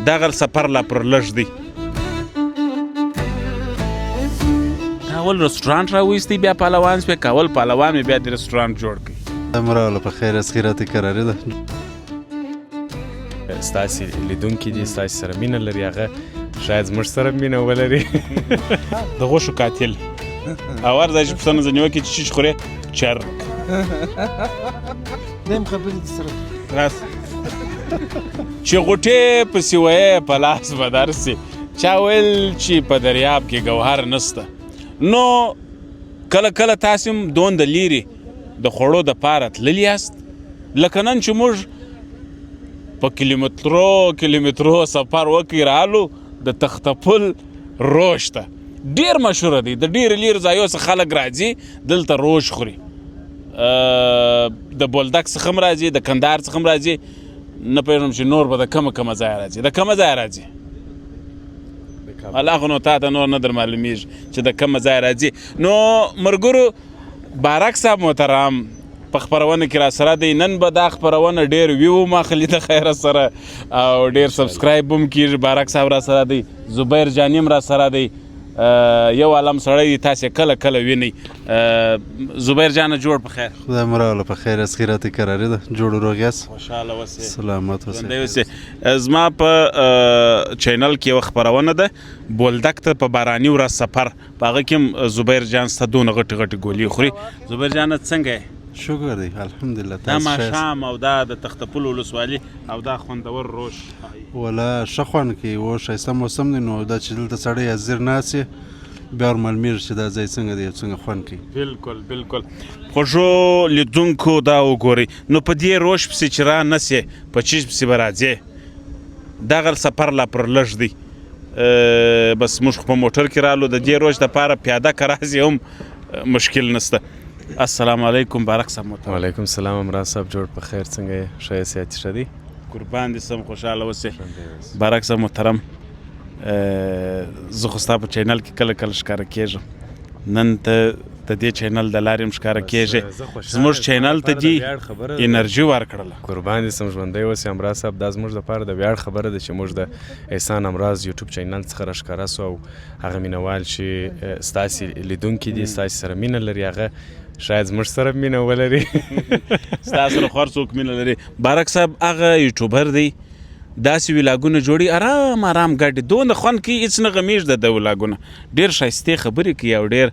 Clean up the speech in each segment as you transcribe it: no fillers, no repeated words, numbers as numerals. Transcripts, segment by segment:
دغه سفر لا پر لږ دی. اول رستورانټ راویستی بیا پهلوان شوې که اول پهلوان مې بیا د رستورانټ جوړ کړي؟ مراوله په خیر از خیرات کراري ده. ستاسې لیدونکي دي ستاسې سره مینه لري هغه شاید زموږ سره مینه ولري. د غوښو قاتل او هر ځای چې پوښتنه ځینې وکړي چې چیز خورې؟ چرګ. دیم خبرې دي سره راسه چې غوټې پسې ویې په لاس به درسي. چا ویل چې په دریاب کې ګوهر نسته. نو کله کله تاسې هم دومره لیرې د خوړو دپاره تللي یاست لکه نن چې موږ په کیلومترو سفر وکړي رالو د تختپل روش ته. ډېر مشهوره دی، د ډېرو لیرو ځایو څخه خلک راځي دلته روش خوري. د بولدک څخه هم راځي، د کندهار څخه هم راځي، نه پوهېږم چې نور به د کومه ځایه راځي. د کومه ځایه راځي؟ الله خو نو تا ته نور نه در معلومیږي چې د کومه ځایه راځي. نو ملګرو بارک صاحب محترم په خپرونه کې را سره دی. نن به دا خپرونه ډېر ویو ماخلي د خیره سره او ډېر سبسکرایب هم کېږي. بارک صاحب را سره دی، زبیر جاني هم را سره دی، یو عالم سړی دی، تاسې کله کله وینئ. زبیر جانه جوړ په خیر؟ خدای مراوله په خیر از خیرات کراري ده. جوړ روغ یاست؟ خوشحاله اوسئ، سلامت اوسئ. زما په چینل کې یوه خپرونه ده بولدک ته په باراني ورځ سفر، په هغه کې هم زبیر جان سته دونه غټې غټې ګولې خوري. زبیر جانه څنګه یې؟ شکر دی الحمدلله. دا ماښام او دا د تختپل ولسوالي او دا خوندور روش ولا ښه خوند کوي. و ښایسته موسم دی نو دا چې دلته سړی حاضر ناست وي بیا ور معلومیږي چې دا ځای څنګه دی او څنګه خوند کوي. بالکل. خوږو لیدونکو دا وګورئ. نو په دې روش پسې چې را نسې په چیز پسې به راځې. دغه سفر لا پر لږ دی. بس موږ خو په موټر کې رالو. د دې روش دپاره پیاده که راځي هم مشکل نشته. السلام علیکم بارک صاحب محترم. وعلیکم سلام امراض صاحب جوړ په خیر څنګه یې؟ ښه یې صحت ښه دی؟ قربان دې سم خوشحاله اوسې. بارک صاحب محترم زه خو ستا په چینل کې کله کله ښکاره کېږم. نن ته د دې چینل د لارې هم ښکاره کېږې. زموږ چینل ته دې انرژي ورکړله. قربان دې سم ژوندی اوسې امراض صاحب. دا زموږ دپاره د ویاړ خبره ده چې موږ د احسان امراض یوټیوب چینل څخه راښکاره سو او هغه مینوال چې ستاسې لیدونکي دي ستاسې سره مینه لري هغه شاید زموږ سره مینه ولري. ستا سره خو هر څوک مینه لري. بارک صاحب هغه یوټیوبر دی داسې ولاګونه جوړي آرام ګډي دونه خوند کوي هېڅ نه غمیږي د ولاګونه. ډېر ښایستې خبرې کوي او ډېر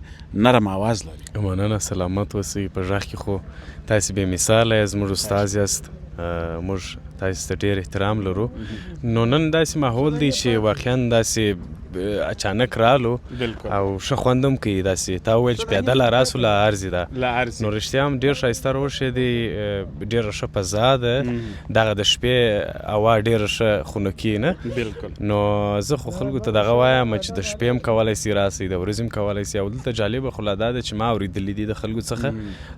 نرم آواز لري. مننه سلامت اوسئ. په غږ کې خو تاسې بې مثاله یاست، زموږ استاد یاست، موږ تاسې ته ډېر احترام لرو. نو نن داسې ماحول دی چې واقعا داسې اچانک رالو او ښه خوند هم کوي. داسې تا وویل چې پیاده لا راسو لا ارزي ده. نو رښتیا هم ډېر ښایسته روش دی، ډېره ښه فضا ده. دغه د شپې هوا ډېره ښه خنکي نه. نو زه خو خلکو ته دغه وایم چې د شپې هم کولی سي راسئ، د ورځې هم کولی سي. او دلته جالبه خو لا دا ده چې ما اورېدلي دي د خلکو څخه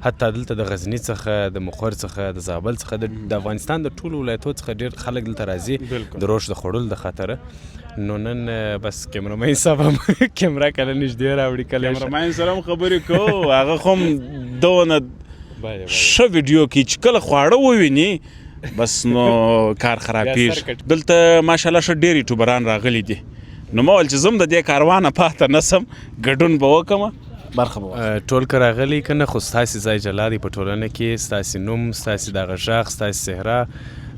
حتی دلته د غزني څخه، د مقر څخه، د زابل څخه، د افغانستان د ټولو ولایتو څخه ډېر خلک دلته راځي د روش د خوړلو د خاطره. نو نن بس کیمرامین صاحب هم کیمرا کله نږدې راوړي کله کیمرامین سره هم خبرې کوو. هغه خو هم دونه ښه ویډیو کوي چې کله خواړه وویني بس نو کار خرابېږي. دلته ماشاءالله ښه ډېر یوټیوبران راغلي دي. نو ما ویل چې زه هم د دې کاروانه پاته نسم ګډون به وکړم. برخه به ټول که راغلي که نه خو ستاسې ځای جلا دی په ټولنه کې. ستاسې نوم، ستاسې دغه غږ، ستاسې څهره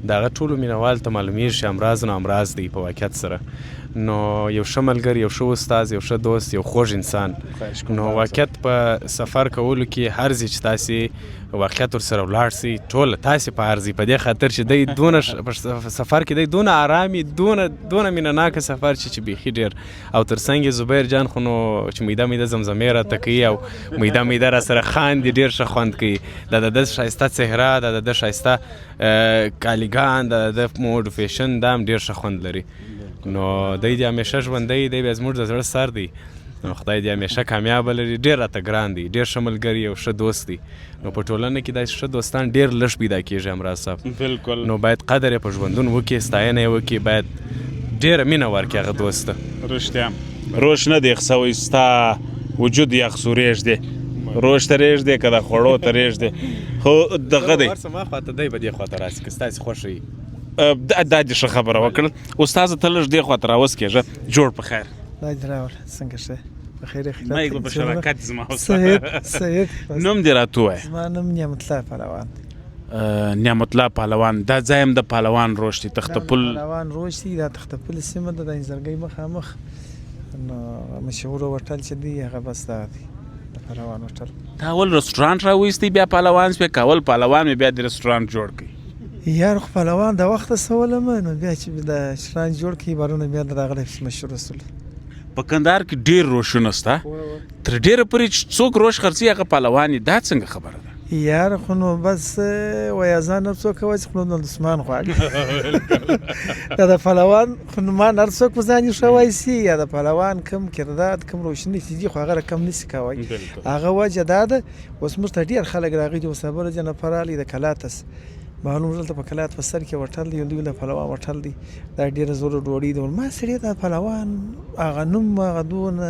دغه ټولو مینوال ته معلومیږي چې امراض نو امراض دی په واقعیت سره. نو یو ښه ملګری، یو ښه استاد، یو ښه دوست، یو خوږ انسان. نو واقعیت په سفر کولو کې هر ځای چې تاسې واقعیت ورسره ولاړ سئ ټول تاسې په هر ځای په دې خاطر چې دی دونه په سفر کې دی دونه ارامي، دونه مینهناکه سفر چې بیخي ډېر. او تر څنګ یې زبیر جان خو نو چې میده زمزمې راته کوي او میده را سره خاندي، ډېر ښه خوند کوي. دا د ده ښایسته څهره، دا د ده ښایسته کالیګان، دا د ده موډ فیشن دا هم ډېر ښه خوند لري. نو دی دې همیشه ژوندی دی، بیا زموږ د زړه سر دی. نو خدای دې همیشه کامیابه لري. ډېر راته ګران دی، ډېر ښه ملګري او ښه دوست دی. نو په ټولنه کې داسې ښه دوستان ډېر لږ پیدا کېږي امراض صاحب. بالکل. نو باید قدر یې په ژوندون وکړي، ستاینه یې وکړي، باید ډېره مینه ورکړي هغه دوست ته. رښتیا روش نه دی یخ سوی، ستا وجود یخ سو رېږدې. روش ته رېږدې که د خوړو ته رېږدې. خو دغه دی ورسه ما خواته دی به دې خواته راسي که ستاسې خوښه وي. دا دې ښه خبره وکړل استاذه ته لږ دې خواته راوسکېږه جوړ په خیر دا دې راوړه څنګه ښه په خیر ما یې په شراکت زما سید نوم دې راته ووایه زما نوم نعمت الله پهلوان نعمت الله پهلوان دا ځای هم د پهلوان روش دی تختپل پهلوان روش دی دا تختپل سیمه ده د انځرګۍ مخامخ نو مشهوره هوټل چې دی هغه بس دا دی د پهلوان هوټل تا اول رستورانټ راویستی بیا پهلوان سپې که اول پهلوان مې بیا د رستورانټ جوړ کړي یار خو پهلوان د وخته سولم نو بیا چې د رستورانټ جوړ کړي بارونه بیا د راغلی مشهور رسول په کندهار کې ډېر روشونه شته تر ډېره پورې چې څوک روش خرڅي هغه پهلوان دا څنګه خبره ده یار خو نو بس وایي ځان هر څوک کوي چې خو نو دسمان خواږه دا د پهلوان خو نو مان هر څوک په ځان یې ښه وایسي یا د پهلوان کم کردار کم روشني چې دي خو هغه رقم نشي کوی هغه وجه دا ده اوس موږ ته ډېر خلک راغلي دي اوس خبره جنه فرالي د کلاتس معلوم دلته په کلات په سر کې هوټل دی دوی د پهلوان هوټل دی دا ډېره زوره ډوډۍ ده ما سړی د پهلوان هغه نوم هغه دونه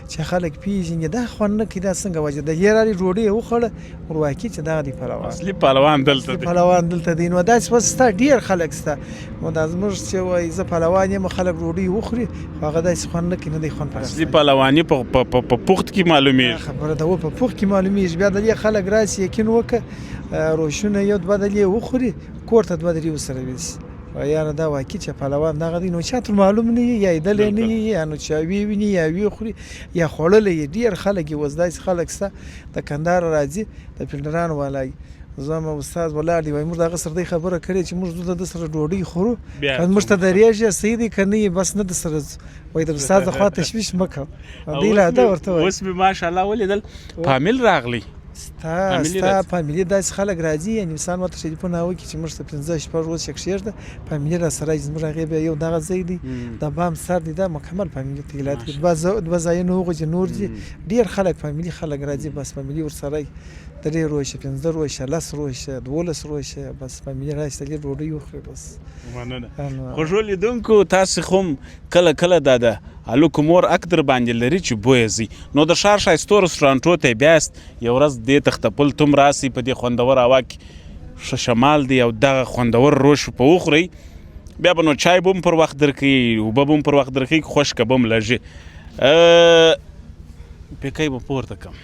چې خلک پیژني دا خوند نه کوي دا څنګه وجه د یاري ډوډۍ وخوړه ورواکي چې دا دی پهلوان اصلي پهلوان دلته دی پهلوان دلته دی نو داسې بس ستا ډېر خلک سته نو دا زموږ چې وایي زه پهلوان یم خلک ډوډۍ وخوري هغه داسې خوند نه کوي نه دی خوند په اصلي پهلواني په پوخت کې معلومیږي خبره ده و په پوخت کې معلومیږي بیا د دې خلک راسي یقین وکړه روشونه یو دوه دلې وخوري کور ته دوه درې ورسره ویسي یاره دا واقعي چې پهلوان دغه دی نو چاته معلوم نه یا یدلی نه یا نو چا ویني یا وی خوري یا خوړلی ډېر خلک یې اوس داسې خلک شته د کندهار راځي د فلډران والای زما استاد ولاړ دی وایي موږ دغه سره دی خبره کړې چې موږ د سره ډوډۍ خورو موږ ته درېږي صحیح دی که نه بس نه د سره وایي د استاد د خوا تشویش مه کوه دی لا ده ورته وایي اوس مې ماشاءالله ولیدل فامیل راغلی ستا فامیلی داسې خلک راځي یعنې مثال ماته ټلیفون راوکړي چې موږ ته 15 شپږ ورځې کښېږده فامیلي راسره راځي زموږ هغې بیا یو دغه ځای دی د بام سر دی دا مکمل فامیلي تیلات کې دوه ځایونه هغو چې نور دي ډېر خلک فامیلي خلک راځي بس فامیلي ورسره 3 روشه 15 روشه 10 روشه 12 روشه بس فامیلي راشي دلې ډوډۍ وخوري بس مننه خوږو لیدونکو تاسې خو هم کله کله دا د هلکو مور اک در باندې لري چې بویه ځي نو د ښار ښایستو رستورانټو ته بیاست یو ورځ دې تختپل تم راسئ په دې خوندور هوا کې ښه شمال دی او دغه خوندور روش په وخورئ بیا به نو چای به هم پر وخت درکوي اوبه به هم پر وخت درکوي خوشکه به هم لږي پیکی به پورته کړم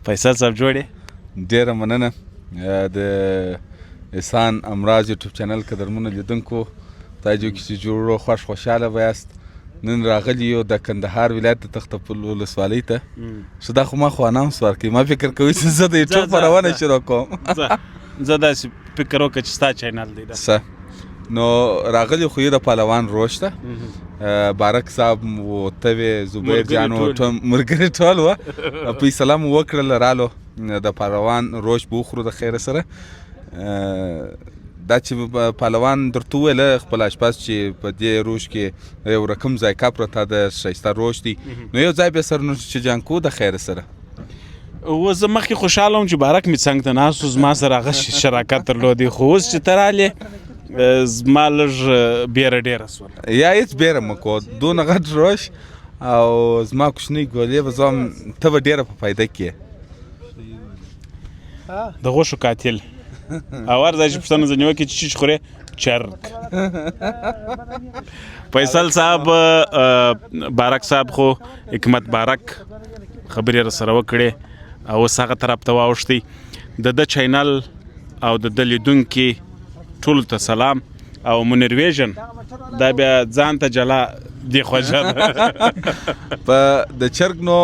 فیصل صاحب جوړ یې ډېره مننه د احسان امراض یوټیوب چینل قدرمنو لیدونکو خدای جو چې جوړو خوشحاله به یاست نن راغلی یو د کندهار ولایت د تختپل ولسوالۍ ته چې دا خو ما خو اناونس ورکوي ما فکر کوي چې زه د یوټیوب خپرونه شروع کوم زه داسې فکر وکړه چې ستا چینل دی څه نو راغلی خو یې د پهلوان روش ته بارک صاحب و ته زبیر جان و ملګري ټول وه فیصله مو وکړله رالو د پهلوان روش به وخورو د خیره سره دا چې پهلوان درته وویله خپل اشپز چې په دې روش کې یو رقم ذایقه پرته ده ښایسته روش دی نو یو ځای بیا سره نوش جانکو د خیره سره اوس زه مخکې خوشحاله وم چې بارک مې څنګ ته ناست و زما سره هغه شراکت درلودی خو اوس چې ته رالې زما لږ بیره ډېره سوله یا هېڅ بیره مه کوه دونه غټ روش او زما کوچنۍ ګولې به زه هم ته به ډېره په فایده کې د غوښو قاتل او هر ځای چې پوښتنه ځینې وکړي چې چیچ خورې چرګ فیصل صاحب بارک صاحب خو حکمت بارک خبرې راسره وکړې او اوس هغه طرف ته واوښتی د ده چینل او د ده لیدونکي ټولو ته سلام او منیرویژن دا بیا ځان ته جلا دی خوږه ده په د چرګ نو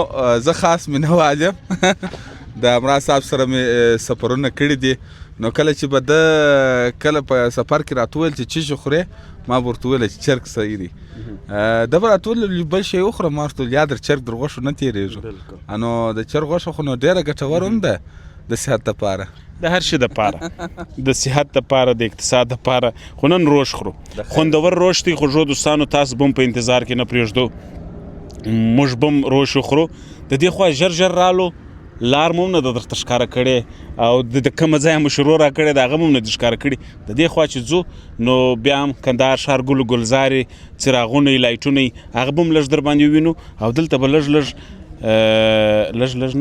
زه خاص مینهوال یم د امراض صاحب سره مې سفرونه کړي دي نو کله چې به ده کله په سفر کې راته وویل چې چیشي خورې ما به ورته وویله چې چرګ صحیح دی ده به راته وویل بل شی وخوره ما ورته وویل یا در چرګ در غوښو نه تېرېږو نو د چرګ غوښه خو نو ډېره ګټور هم ده د صحت دپاره د هر شي دپاره د صحت دپاره د اقتصاد دپاره خو نن روش خورو خوندور روش دی خوږو دوستانو تاسو به هم په انتظار کې نه پرېږدو موږ به هم روش وخورو د دې خوا ژر ژر رالو لار مو نه درته ښکاره کړې او د کومه ځایه مو شروع را کړې د هغه مو نه دي ښکاره کړي د دې خوا چې ځو نو بیا هم کندهار ښار ګلو ګلزارې څراغونه یې لایټونه یې هغه به هم لږ در باندې ووینو او دلته به لږ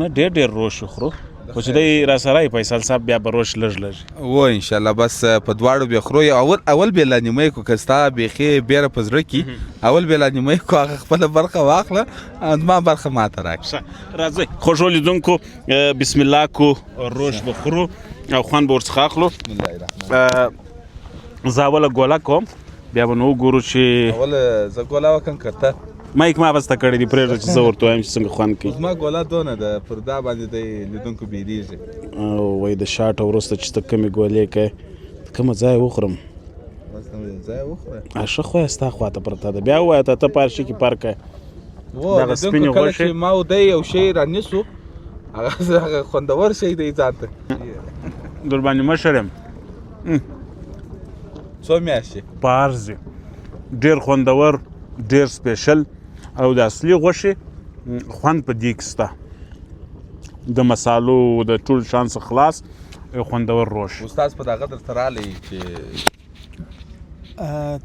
نه ډېر روش وخورو خو چې دی را سره فیصل صاحب بیا به روش لږ لږ و انشاءالله بس په دواړو بیا خورو اول بیا لانیمۍ کو که ستا بیخي بیره په زړه کي اول بیا لانیمۍ کو هغه خپله برخه واخله ما برخه ماته راکړه راځئ خوږو لیدونکو بسم الله کو روش به خورو او خوند به ورڅخه اخلو زه اوله ګوله کوم بیا به نو وګورو چې اول زه ګوله وکړم که ته مایک ما بسته کړی دی پرېږده چې زه ورته وایم چې څنګه خوند کوي زما ګوله دونه ده پر دا باندې دی لیدونکو بیریږي او وایي د شاټه وروسته چې ته کمې ګولې کوې کومه ځای وخورم ځای وخوره ښه خو یې ستا خواته پرته ده بیا ووایه ته پارشي کې پار کوې دغه سپینې کله غوښې چې ما او دی یو شی رانیسو هغه خوندور شی دی ځان ته در باندې مشر یم څو میاشتې پارزي ډېر خوندور ډېر سپیشل او د اصلي غوښې خوند په دې کې شته د مسالو د ټول شان څخه خلاص یو خوندور روش استاد په دغه درته رالی چې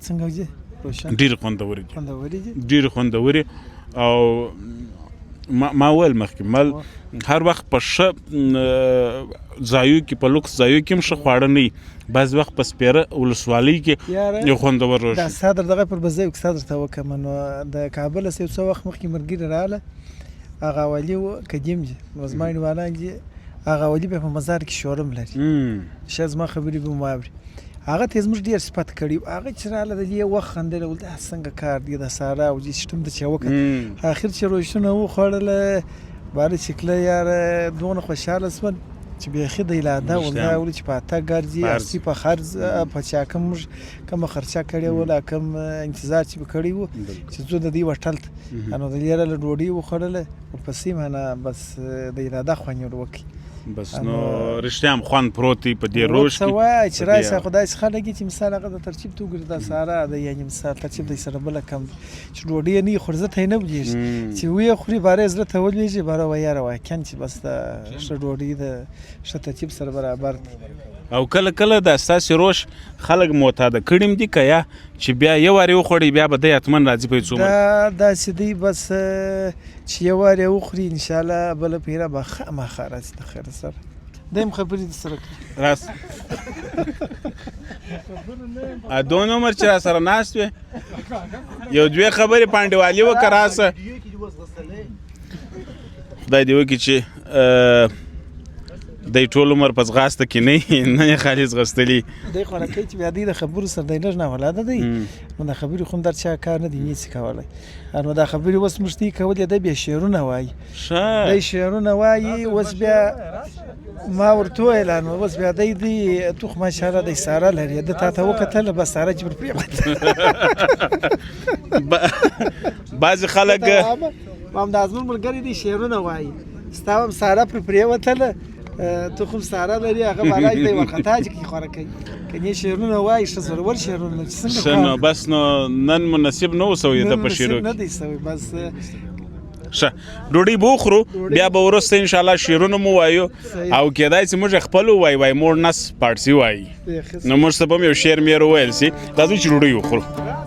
څنګه وځي روشن ډېرې خوندورې دي خوندورې دي ډېرې خوندورې او ما ویل مخکې مل هر وخت په ښه ځایو کې په لوکس ځایو کې هم ښه خواړه نه وي بعض وخت په سپیره ولسوالۍ کې یو خوندور روش دا ستا دغه پر به زه یو کیسه درته وکړم نو د کابل څخه یو څه وخت مخکې ملګري راغله هغه ولي و قدیم دي نو زما عنوانان دي هغه ولي به په مزار کې شورم لري شاید زما خبرې به مو واوري هغه ته زموږ ډېر صفت کړي هغه چې راغله د دې وخت خندل ول دا څنګه کار دی د سارا او دې سیستم د چې وکړ اخر چې روشونه وخوړله باره شکله یار دونه خوشحاله شول چې بیخي د الاده والله ولې چې په اته ګرځي ارسي په خرج په چا کوم خرچه کړی ولا کوم انتظار چې کړی وو چې زه د دې وټلت انو د لیره له ډوډۍ وخوړله ورپسې مانه بس د الاده خوانې وکړي بس نو رښتیا هم خوند پروت دی په دې روش کې وای چې راسه خدای څخه لګي چې مثال هغه د ترتیب تو ګرځي د سارا د یعنی مثال ترتیب د سره بل کم چې ډوډۍ نه خورزه ته نه بلیږي چې وی خوري باره زړه ته ولېږي باره وایره وای کین چې بس د ښه ډوډۍ د ښه ترتیب سره برابر او کله کله د اساسي روش خلک معتاده کړیم دي که یا چې بیا یو وارې وخوړي بیا به دی حتما راځي په څومره داسې دی بس چې یو وارې وخوري انشاءالله بله پیره به خامخا راځي د خیر سره دیم خبرې د سره کړي راس دون عمر چې را سره ناست وې یو دوې خبرې پانډیوالي وکړه راسه خدای دې وکړي چې دی ټول عمر په ځغاسته کې نه یې خالي ځغستلي دی خو لکه چې بیا دی د خبرو سره دی لږ ناولاده دی نو د خبرې خو در چا کار نه دی نیسي کولی نو دا خبرې اوس موږ ته یې کولې دی بیا شعرونه وایي دی شعرونه وایي اوس بیا ما ورته وویل نو اوس بیا دی توخ ماشاءالله دی ساره لري ده تا ته وکتله بس ساره جبر پرېوته بعضې خلک همدا زموږ ملګري دی شعرونه وایي ستا هم ساره پرې پرېوتله تو خو ساره لري هغه بالا دی ورختا چې خوره کوي کني شعرونه وایي ښه زورور شعرونه څنګه نو بس نو نن مناسب نه وسوي د پشیرو نه دی سوي بس ښه ډوډۍ به وخورو بیا به وروسته انشاءالله شعرونه مو وایو او کېدای چې موږ خپل وایي مور نس پارسي وایي نو موږ ته به هم یو شعر میر وویل سي راځو چې ډوډۍ وخورو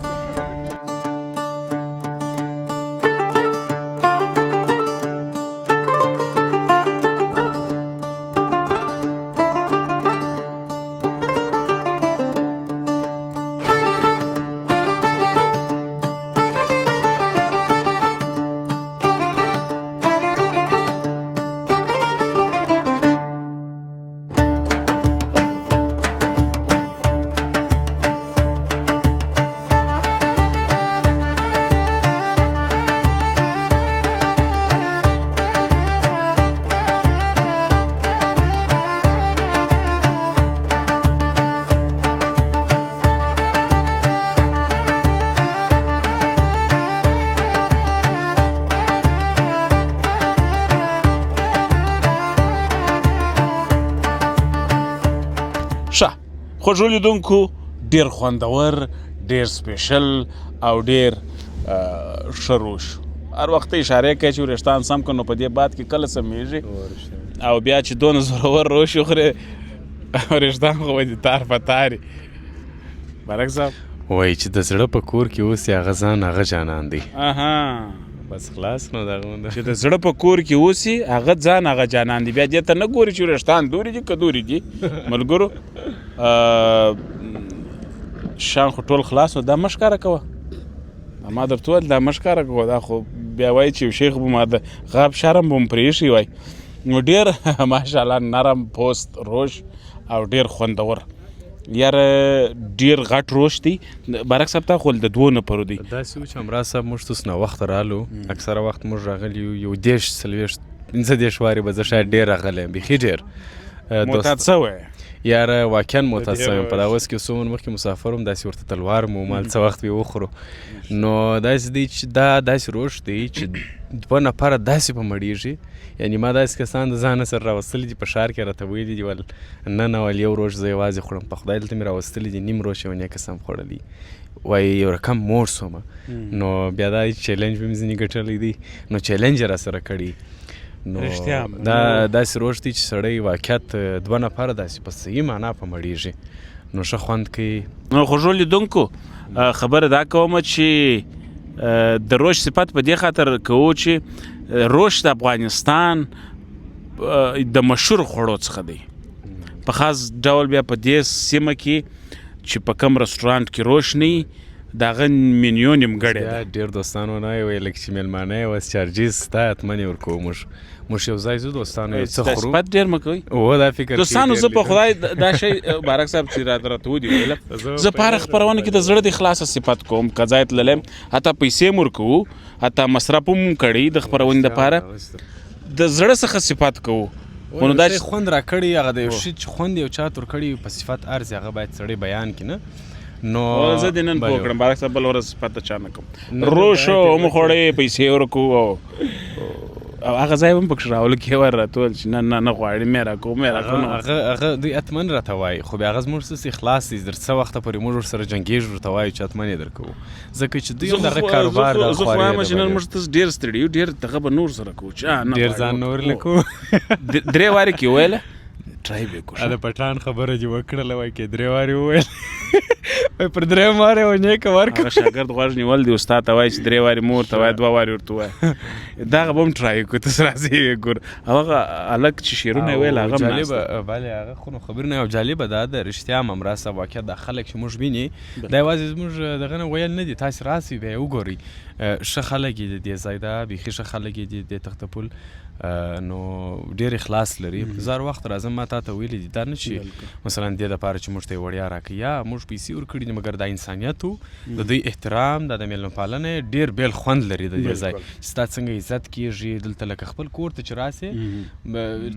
خوږو لیدونکو ډېر خوندور ډېر سپیشل او ډېر ښه روش هر وخت اشاره کوي چې وریښتان سم کړو نو په دې باد کې کله سمیږي او بیا چې دونه زورور روش وخورې وریښتان خو به دې تار په تاري برک صاحب وایي چې د زړه په کور کې اوسې هغه ځان هغه جانان دی بس خلاص نو دغه چې د زړه په کور کې اوسي هغه ځان هغه جانان دي. بیا دې ته نه ګوري چې وریښتان دوري دي که دوري دي. ملګرو شان خو ټول خلاص نو دا مه ښکاره کوه. ما درته وویل دا مه ښکاره کوه. دا خو بیا وایي چې یو شیخ به ما د غاب شرم به م پرېښي وای. نو ډېر ماشاءالله نرم پوست روش او ډېر خوندور. یاره ډېر غټ روش دی. بارک صاحب تا خو د 2 نفرو دی. داسې و چې همراز صاحب موږ ته ناوخته رالو. اکثره وخت موږ راغلي یو 10 40 15 وارې به زه شاید ډېر راغلی یم بیخي ډېر معتاد شوی یاره واقعا معتاد شوی یم. په دا اوس کې څو من مخکې مسافر وم داسې ورته تلوار مو مال څه وخت به وخورو. نو داسې دی چې دا داسې روش دی چې 2 نفره داسې په مړېږي. یعنی ما داسې کسان د ځانه سره راوستلي دي په ښار کې راته ویلي دي ول نه ول یو روش زه یوازې خورم په خدای دلته مې راوستلي دي نیم روش یو نیکه سم خوړلی وایي یو رقم موړ سومه. نو بیا دا چیلنج به مې ځینې ګټلی دی نو چیلنج یې راسره کړي. نو دا داسې روش دی چې سړی واقعیت 2 نفره داسې په صحیح معنا په مړېږي نو ښه خوند کوي. نو خوږو لیدونکو خبره دا کومه چې د روش صفت په دې خاطر کوو چې روش د افغانستان د مشهور خوړو څخه دی. په خاص ډول بیا په دې سیمه کې چې په کم رستورانت کې روش نه وي د هغه منیو نیمګړې ده. ډېر دوستانو نه وی لکه چې میلمانه یې اوس چارجز ستا حتما یې ورکوو. موږ یو ځای ځو دوستانو یې څه خورو. صفت ډېر مه کوئ دا فکر دوستانو. زه په خدای دا شی بارک صاحب چې راته ودي ویله زه په هره خپرونه کې د زړه د خلاصه صفت کوم. که ځای ته تللی حتی پیسې م ورکوو حتی مصرف هم کړی د خپرونې دپاره د زړه څخه صفت کوو. خو نو دا خوند راکړي هغه د یو شي چې خوند یو چاته ورکړي په صفت ارزي هغه باید سړی بیان کړي نه. نو زه دې نن پوه کړم بارک صاحب بل ورځ صفت چا نه کوم. روشو ومخوړې پیسې ورکوو او هغه ځای هم پکښې راولو کې ور راټول چې نه غواړي مې راکوو مې راکوو. هغه دوی حتما راته وایي خو بیا هغه زموږ څه خلاص دي در څه وخته پورې موږ ورسره جنګېږو ورته وایو چې حتما یې درکوو ځکه چې دوی هم دغه کاروبار د زه خو وایم چې نن موږ ته ډېر ستړي یو ډېر دغه به نور سره کوو چې ډېر ځان نور نه کوو. 3 وارې کې ویله ټرای به کوو. د پټان خبره چې وکړله وایي کې 3 وارې وویل پر 3 وارې و نیکه ورکړه. هغه شاګرد غوږ نیول دی استاد ته وایي چې 3 وارې مور ته وایي 2 وارې ورته وایي. دغه به هم ټرای کړو ته راځي ګور هغه هلک چې شعرونه یې ویل هغه هم جالبه بله هغه خو نو خبرونه او جالبه دا ده رښتیا هم همراز صاحب واقعیت دا خلک چې موږ ویني دا یوازې زموږ دغه نه ویل نه دي تاسې راسئ بیا یې وګورئ ښه خلک یې د دې ځای ده بیخي ښه خلک یې د تخته پل نو ډېر اخلاص لري. زار وخت راځم ما تا ته ویلي دي دا نه چې مثلا دې دپاره چې موږ ته یې وړیا راکړي یا موږ پیسې ورکړي دي مګر دا انسانیت و د دوی احترام دا د میلمه پالنې ډېر بیل خوند لري د دې ځای چې ستا څنګه عزت کېږي دلته لکه خپل کور ته چې راسې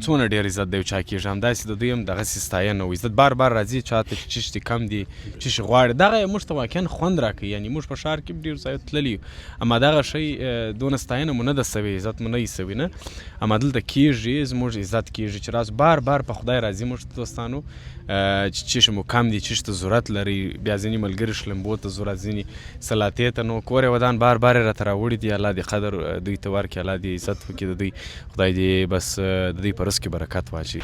څونه ډېر عزت دی چا کېږي همداسې د دوی هم دغسې ستاینه و عزت بار راځي چاته چې څه شي کم دي څه شي غواړي دغه یې موږ ته واقعا خوند راکوي. یعنې موږ په ښار کې ډېر ځایو تللي یو اما دغه شی دونه ستاینه مو نه ده سوې عزت مو نه یې سوي نه اما دلته کېږي زموږ عزت کېږي چې راز بار په خدای راځي موږ دوستانو چې څه شي مو کم دي څه شي ته ضرورت لري بیا ځینې ملګري شلمبو ته ضرورت ځینې سلاتې ته نو کور یې ودان بار یې راته راوړي دي الله دې قدر دوی ته ورکړي الله دې عزت وکړي د دوی خدای دې بس د دوی په رزق کې برکت واچوي.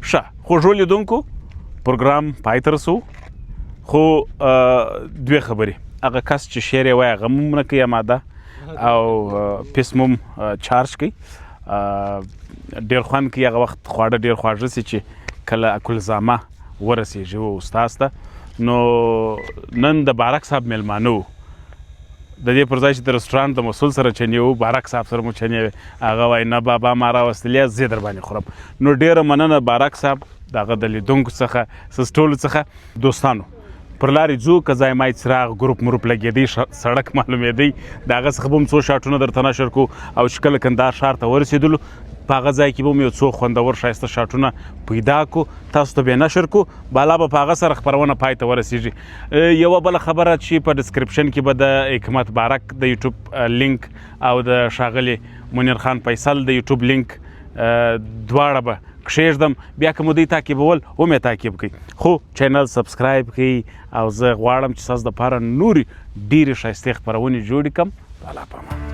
ښه خوږو لیدونکو پروګرام پای ته رسوو خو 2 خبرې هغه کس چې شعر یې وایي هغه هم نه کوي اماده او پیس مو چارج کوي ډېر خوند کوي هغه وخت خواړه ډېر خواږه سي چې کله اکلزامه ورسېږي استاد ته. نو نن د بارک صاحب میلمانه و د دې پر ځای چې د رستورانت د مسؤل سره چنې و بارک صاحب سره مو چنې هغه وایي نه بابا ما راوستلې زه در باندې خورم. نو ډېره مننه بارک صاحب دغه د لیدونکو څخه ټولو څخه. دوستانو پر لارې ځو که ځای مای څراغ ګروپ مروپ لګېدی سړک معلومېدی د هغه څخه به هم څو شاټونه درته نشر کړو او چې کله کندهار ښار ته ورسېدلو په هغه ځای کې به هم یو څو خوندور ښایسته شاټونه پیدا کړو تاسو ته به یې نشر کړو بالا به په هغه سره خپرونه پای ته ورسېږي. یوه بله خبره چې په ډسکرپشن کې به د حکمت بارک د یوټیوب لینک او د ښاغلي منیر خان فیصل د یوټیوب لینک دواړه به کښېږدم بیا که مو دوی تعقیبول هم یې تعقیب کړئ خو چینل سبسکرایب کړئ او زه غواړم چې ستاسو دپاره نورې ډېرې ښایستې خپرونې جوړې کړم. الله پامان.